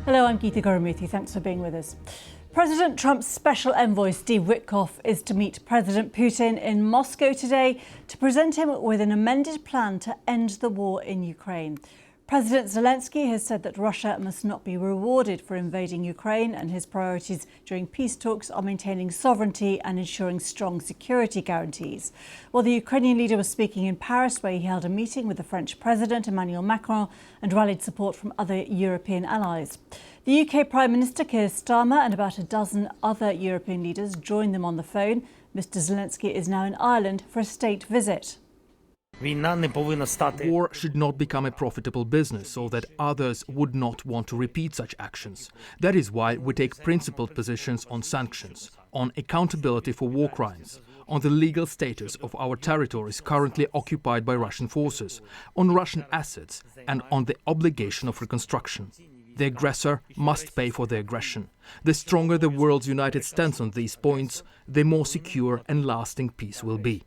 Hello, I'm Geeta Gurumurthy. Thanks for being with us. President Trump's special envoy, Steve Witkoff, is to meet President Putin in Moscow today to present him with an amended plan to end the war in Ukraine. President Zelensky has said that Russia must not be rewarded for invading Ukraine, and his priorities during peace talks are maintaining sovereignty and ensuring strong security guarantees. Well, the Ukrainian leader was speaking in Paris, where he held a meeting with the French President Emmanuel Macron and rallied support from other European allies. The UK Prime Minister Keir Starmer and about a dozen other European leaders joined them on the phone. Mr Zelensky is now in Ireland for a state visit. War should not become a profitable business so that others would not want to repeat such actions. That is why we take principled positions on sanctions, on accountability for war crimes, on the legal status of our territories currently occupied by Russian forces, on Russian assets, and on the obligation of reconstruction. The aggressor must pay for the aggression. The stronger the world's united stance on these points, the more secure and lasting peace will be.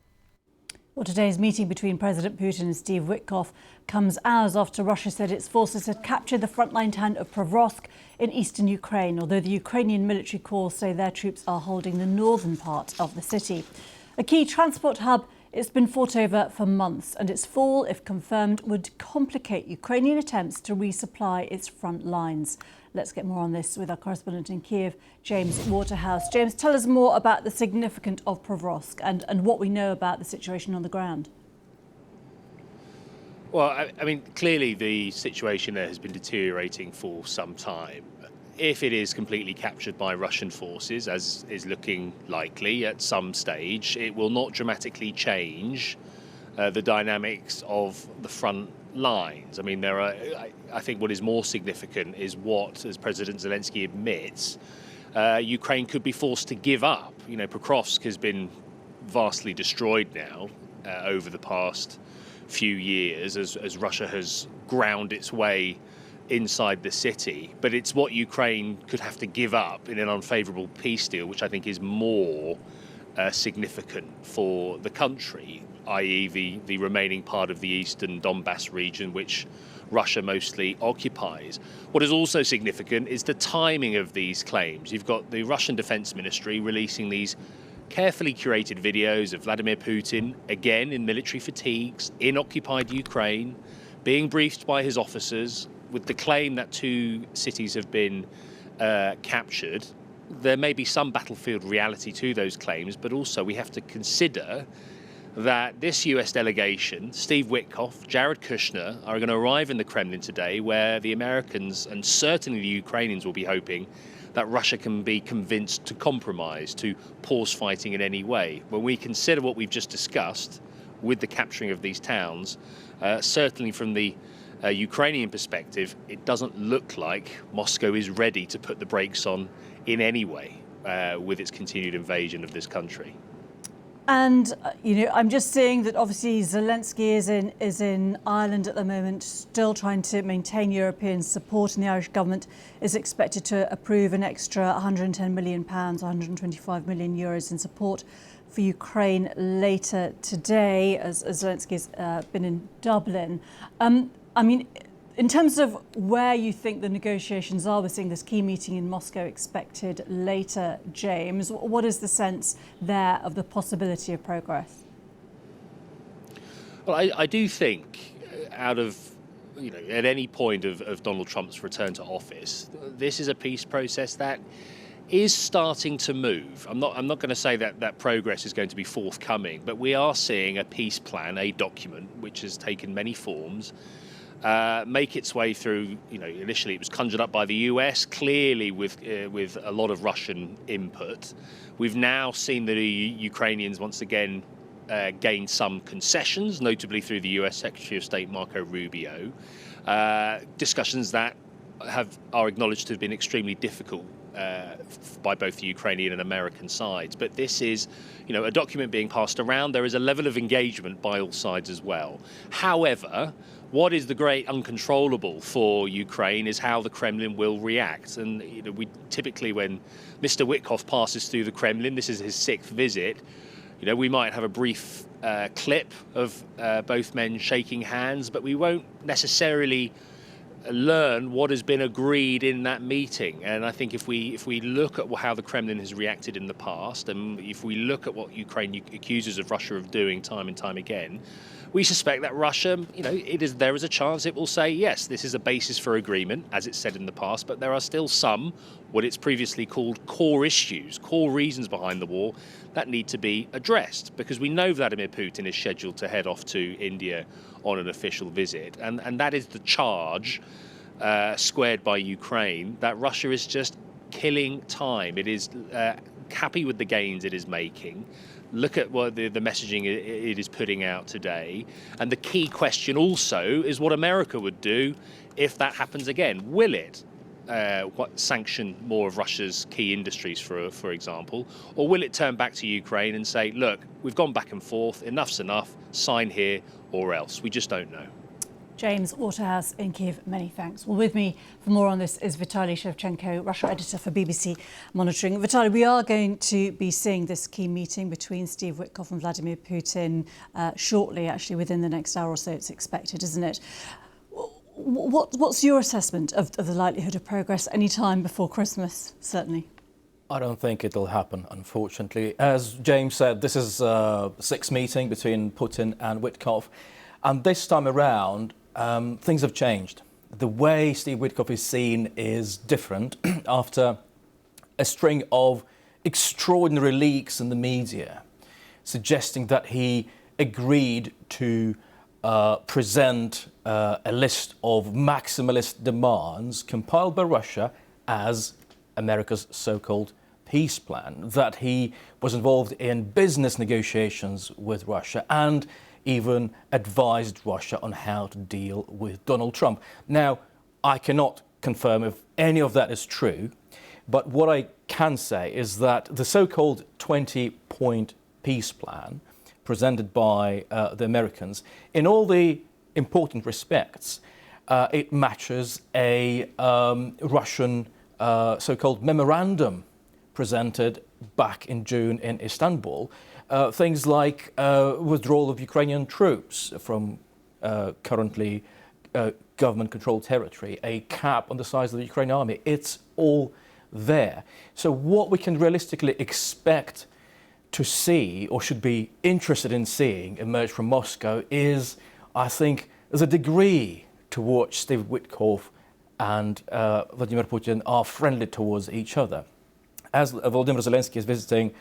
Well, today's meeting between President Putin and Steve Witkoff comes hours after Russia said its forces had captured the frontline town of Pokrovsk in eastern Ukraine, although the Ukrainian military corps say their troops are holding the northern part of the city. A key transport hub, it's been fought over for months, and its fall, if confirmed, would complicate Ukrainian attempts to resupply its front lines. Let's get more on this with our correspondent in Kiev, James Waterhouse. James, tell us more about the significance of Pokrovsk and what we know about the situation on the ground. Well, I mean, clearly the situation there has been deteriorating for some time. If it is completely captured by Russian forces, as is looking likely at some stage, it will not dramatically change the dynamics of the front lines. I mean, I think what is more significant is what, as President Zelensky admits, Ukraine could be forced to give up. You know, Pokrovsk has been vastly destroyed now over the past few years as Russia has ground its way inside the city. But it's what Ukraine could have to give up in an unfavourable peace deal, which I think is more significant for the country, i.e. the remaining part of the eastern Donbass region, which Russia mostly occupies. What is also significant is the timing of these claims. You've got the Russian Defense Ministry releasing these carefully curated videos of Vladimir Putin, again in military fatigues, in occupied Ukraine, being briefed by his officers with the claim that 2 cities have been captured. There may be some battlefield reality to those claims, but also we have to consider that this US delegation, Steve Witkoff, Jared Kushner, are going to arrive in the Kremlin today, where the Americans and certainly the Ukrainians will be hoping that Russia can be convinced to compromise, to pause fighting in any way. When we consider what we've just discussed with the capturing of these towns, certainly from the Ukrainian perspective, it doesn't look like Moscow is ready to put the brakes on in any way with its continued invasion of this country. And, I'm just seeing that obviously Zelensky is in Ireland at the moment, still trying to maintain European support, and the Irish government is expected to approve an extra £110 million, 125 million euros in support for Ukraine later today, as Zelensky's been in Dublin. In terms of where you think the negotiations are, we're seeing this key meeting in Moscow expected later, James. What is the sense there of the possibility of progress? Well, I do think out of, at any point of Donald Trump's return to office, this is a peace process that is starting to move. I'm not going to say that progress is going to be forthcoming, but we are seeing a peace plan, a document, which has taken many forms, make its way through. Initially it was conjured up by the US, clearly with a lot of Russian input. We've now seen the Ukrainians once again gain some concessions, notably through the US Secretary of State Marco Rubio. Discussions that are acknowledged to have been extremely difficult by both the Ukrainian and American sides. But this is, a document being passed around. There is a level of engagement by all sides as well. However, what is the great uncontrollable for Ukraine is how the Kremlin will react. And we typically, when Mr. Witkoff passes through the Kremlin, this is his 6th visit, we might have a brief clip of both men shaking hands, but we won't necessarily learn what has been agreed in that meeting. And I think if we look at how the Kremlin has reacted in the past, and if we look at what Ukraine accuses of Russia of doing time and time again, we suspect that Russia, there is a chance it will say, yes, this is a basis for agreement, as it's said in the past, but there are still some, what it's previously called core issues, core reasons behind the war that need to be addressed, because we know Vladimir Putin is scheduled to head off to India on an official visit, and that is the charge squared by Ukraine, that Russia is just killing time. It is happy with the gains it is making. Look at what the messaging it is putting out today. And the key question also is what America would do if that happens again. Will it sanction more of Russia's key industries, for example? Or will it turn back to Ukraine and say, look, we've gone back and forth, enough's enough, sign here or else? We just don't know. James Waterhouse in Kiev, many thanks. Well, with me for more on this is Vitaly Shevchenko, Russia editor for BBC Monitoring. Vitaly, we are going to be seeing this key meeting between Steve Witkoff and Vladimir Putin shortly, actually within the next hour or so, it's expected, isn't it? What's your assessment of the likelihood of progress any time before Christmas, certainly? I don't think it'll happen, unfortunately. As James said, this is a sixth meeting between Putin and Witkoff. And this time around, things have changed. The way Steve Witkoff is seen is different after a string of extraordinary leaks in the media suggesting that he agreed to present a list of maximalist demands compiled by Russia as America's so-called peace plan, that he was involved in business negotiations with Russia and even advised Russia on how to deal with Donald Trump. Now, I cannot confirm if any of that is true, but what I can say is that the so-called 20-point peace plan presented by the Americans, in all the important respects, it matches a Russian so-called memorandum presented back in June in Istanbul. Things like withdrawal of Ukrainian troops from currently government-controlled territory, a cap on the size of the Ukrainian army. It's all there. So what we can realistically expect to see, or should be interested in seeing, emerge from Moscow is, I think, the degree to which Steve Witkoff and Vladimir Putin are friendly towards each other. As Volodymyr Zelensky is visiting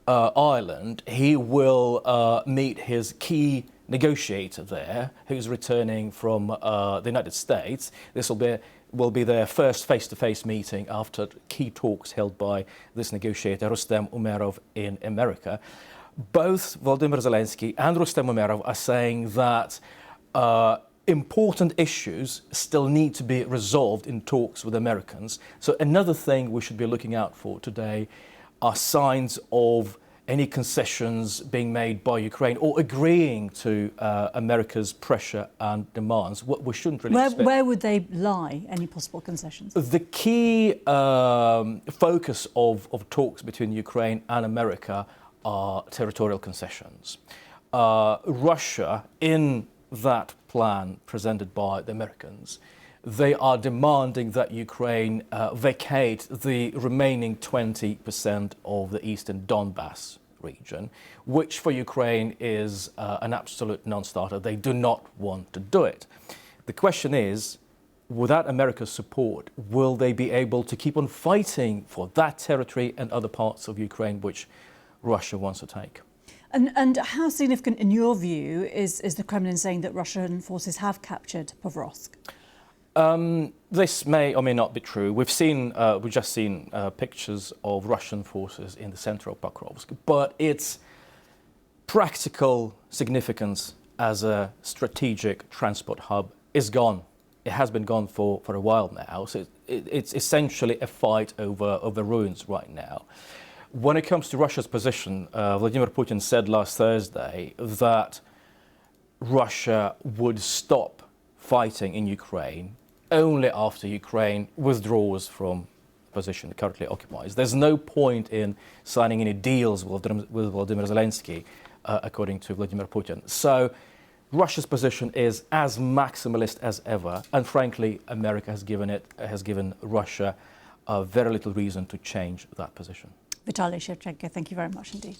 Ireland, he will meet his key negotiator there, who's returning from the United States. This will be their first face-to-face meeting after key talks held by this negotiator, Rustem Umerov, in America. Both Volodymyr Zelensky and Rustem Umerov are saying that important issues still need to be resolved in talks with Americans. So another thing we should be looking out for today are signs of any concessions being made by Ukraine or agreeing to America's pressure and demands. What we shouldn't really expect. Where would they lie, any possible concessions? The key focus of talks between Ukraine and America are territorial concessions. Russia, in that plan presented by the Americans, they are demanding that Ukraine vacate the remaining 20% of the eastern Donbass region, which for Ukraine is an absolute non-starter. They do not want to do it. The question is, without America's support, will they be able to keep on fighting for that territory and other parts of Ukraine which Russia wants to take? And how significant, in your view, is the Kremlin saying that Russian forces have captured Pokrovsk? This may or may not be true. We've just seen pictures of Russian forces in the center of Pokrovsk, but its practical significance as a strategic transport hub is gone. It has been gone for a while now. So it's essentially a fight over ruins right now. When it comes to Russia's position, Vladimir Putin said last Thursday that Russia would stop fighting in Ukraine only after Ukraine withdraws from the position it currently occupies. There's no point in signing any deals with Volodymyr Zelensky, according to Vladimir Putin. So Russia's position is as maximalist as ever, and frankly, America has given Russia very little reason to change that position. Vitaly Shevchenko, thank you very much indeed.